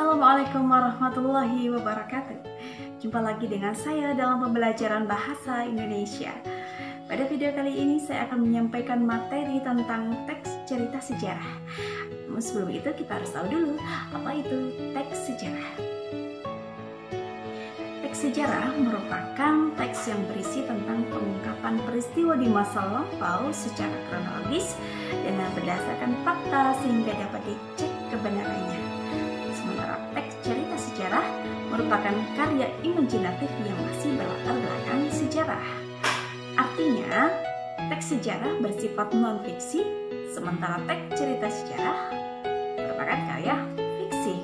Assalamualaikum warahmatullahi wabarakatuh. Jumpa lagi dengan saya dalam pembelajaran bahasa Indonesia. Pada video kali ini saya akan menyampaikan materi tentang teks cerita sejarah. Namun sebelum itu kita harus tahu dulu apa itu teks sejarah. Teks sejarah merupakan teks yang berisi tentang pengungkapan peristiwa di masa lampau secara kronologis dengan berdasarkan fakta sehingga dapat dicek kebenarannya. Sementara teks cerita sejarah merupakan karya imajinatif yang masih berlatar belakang sejarah. Artinya, teks sejarah bersifat non-fiksi, sementara teks cerita sejarah merupakan karya fiksi.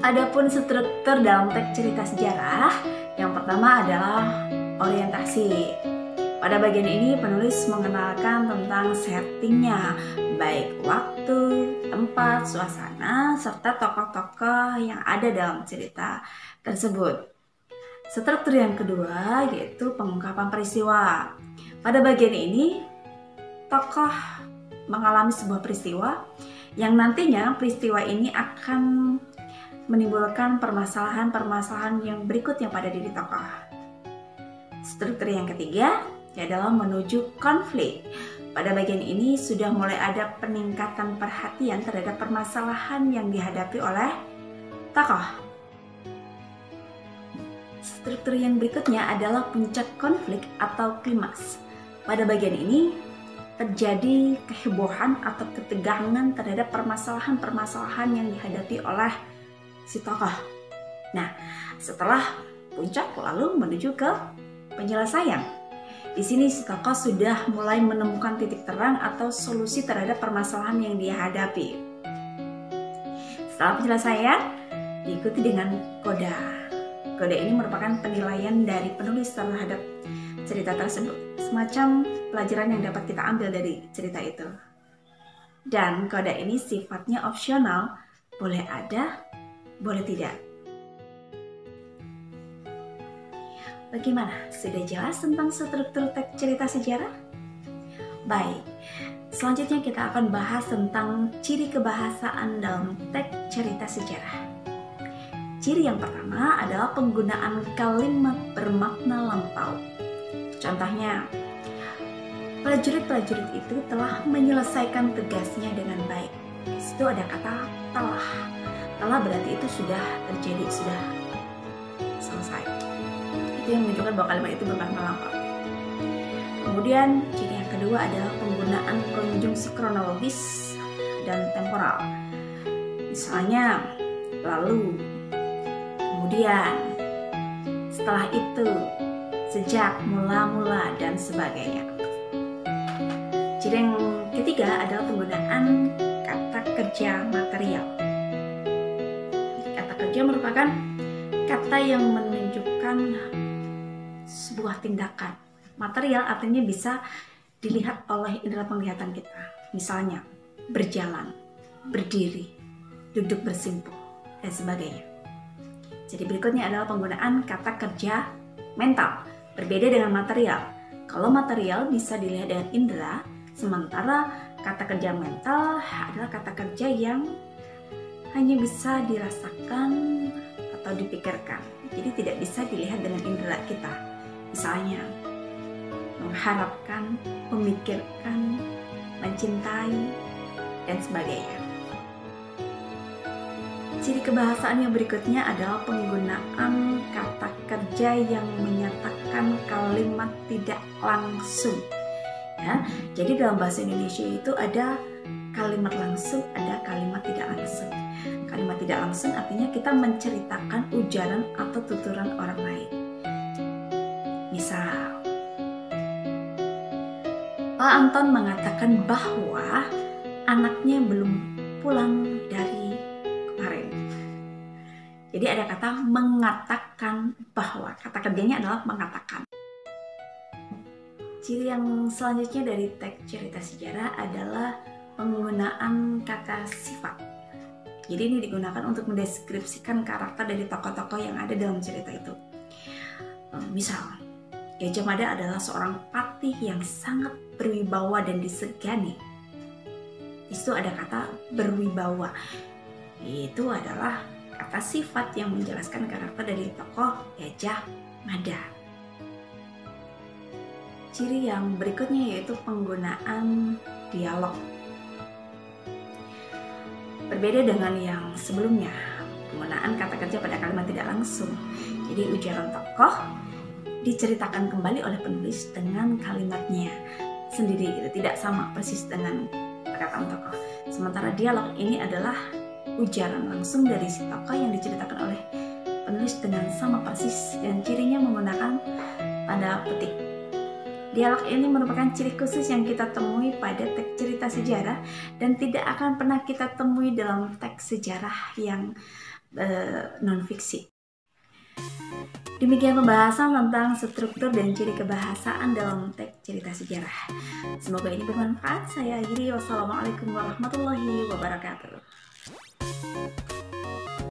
Adapun struktur dalam teks cerita sejarah, yang pertama adalah orientasi. Pada bagian ini penulis mengenalkan tentang settingnya, baik waktu, tempat, suasana, serta tokoh-tokoh yang ada dalam cerita tersebut. Struktur yang kedua yaitu pengungkapan peristiwa. Pada bagian ini, tokoh mengalami sebuah peristiwa yang nantinya peristiwa ini akan menimbulkan permasalahan-permasalahan yang berikutnya pada diri tokoh. Struktur yang ketiga adalah menuju konflik. Pada bagian ini sudah mulai ada peningkatan perhatian terhadap permasalahan yang dihadapi oleh tokoh. Struktur yang berikutnya adalah puncak konflik atau klimaks. Pada bagian ini terjadi kehebohan atau ketegangan terhadap permasalahan-permasalahan yang dihadapi oleh si tokoh. Nah, setelah puncak lalu menuju ke penyelesaian. Di sini si tokoh sudah mulai menemukan titik terang atau solusi terhadap permasalahan yang dia hadapi. Setelah penyelesaian, diikuti dengan koda. Koda ini merupakan penilaian dari penulis terhadap cerita tersebut, semacam pelajaran yang dapat kita ambil dari cerita itu. Dan koda ini sifatnya opsional, boleh ada, boleh tidak. Bagaimana? Sudah jelas tentang struktur teks cerita sejarah? Baik, selanjutnya kita akan bahas tentang ciri kebahasaan dalam teks cerita sejarah. Ciri yang pertama adalah penggunaan kalimat bermakna lampau. Contohnya, prajurit-prajurit itu telah menyelesaikan tugasnya dengan baik. Di situ ada kata telah. Telah berarti itu sudah terjadi, sudah selesai. Itu yang menunjukkan bahwa kalimat itu bermakna lampau. Kemudian ciri yang kedua adalah penggunaan konjungsi kronologis dan temporal. Misalnya lalu, kemudian, setelah itu, sejak, mula-mula, dan sebagainya. Ciri yang ketiga adalah penggunaan kata kerja material. Kata kerja merupakan kata yang menunjukkan sebuah tindakan. Material artinya bisa dilihat oleh indera penglihatan kita. Misalnya, berjalan, berdiri, duduk bersimpuh, dan sebagainya. Jadi berikutnya adalah penggunaan kata kerja mental. Berbeda dengan material. Kalau material bisa dilihat dengan indera, sementara kata kerja mental adalah kata kerja yang hanya bisa dirasakan atau dipikirkan. Jadi tidak bisa dilihat dengan indera kita. Misalnya, mengharapkan, memikirkan, mencintai, dan sebagainya. Ciri kebahasaan yang berikutnya adalah penggunaan kata kerja yang menyatakan kalimat tidak langsung. Ya, jadi dalam bahasa Indonesia itu ada kalimat langsung, ada kalimat tidak langsung. Kalimat tidak langsung artinya kita menceritakan ujaran atau tuturan orang lain. Misal, Pak Anton mengatakan bahwa anaknya belum pulang dari kemarin. Jadi ada kata mengatakan bahwa, kata kerjanya adalah mengatakan. Ciri yang selanjutnya dari teks cerita sejarah adalah penggunaan kata sifat. Jadi ini digunakan untuk mendeskripsikan karakter dari tokoh-tokoh yang ada dalam cerita itu. Misal, Gajah Mada adalah seorang patih yang sangat berwibawa dan disegani. Di situ ada kata berwibawa. yaitu adalah kata sifat yang menjelaskan karakter dari tokoh Gajah Mada. Ciri yang berikutnya yaitu penggunaan dialog. Berbeda dengan yang sebelumnya, penggunaan kata kerja pada kalimat tidak langsung. Jadi ujaran tokoh diceritakan kembali oleh penulis dengan kalimatnya sendiri, gitu. Tidak sama persis dengan perkataan tokoh. Sementara dialog ini adalah ujaran langsung dari si tokoh yang diceritakan oleh penulis dengan sama persis, dan cirinya menggunakan tanda petik. Dialog ini merupakan ciri khusus yang kita temui pada teks cerita sejarah dan tidak akan pernah kita temui dalam teks sejarah yang non-fiksi. Demikian pembahasan tentang struktur dan ciri kebahasaan dalam teks cerita sejarah. Semoga ini bermanfaat. Saya akhiri. Wassalamualaikum warahmatullahi wabarakatuh.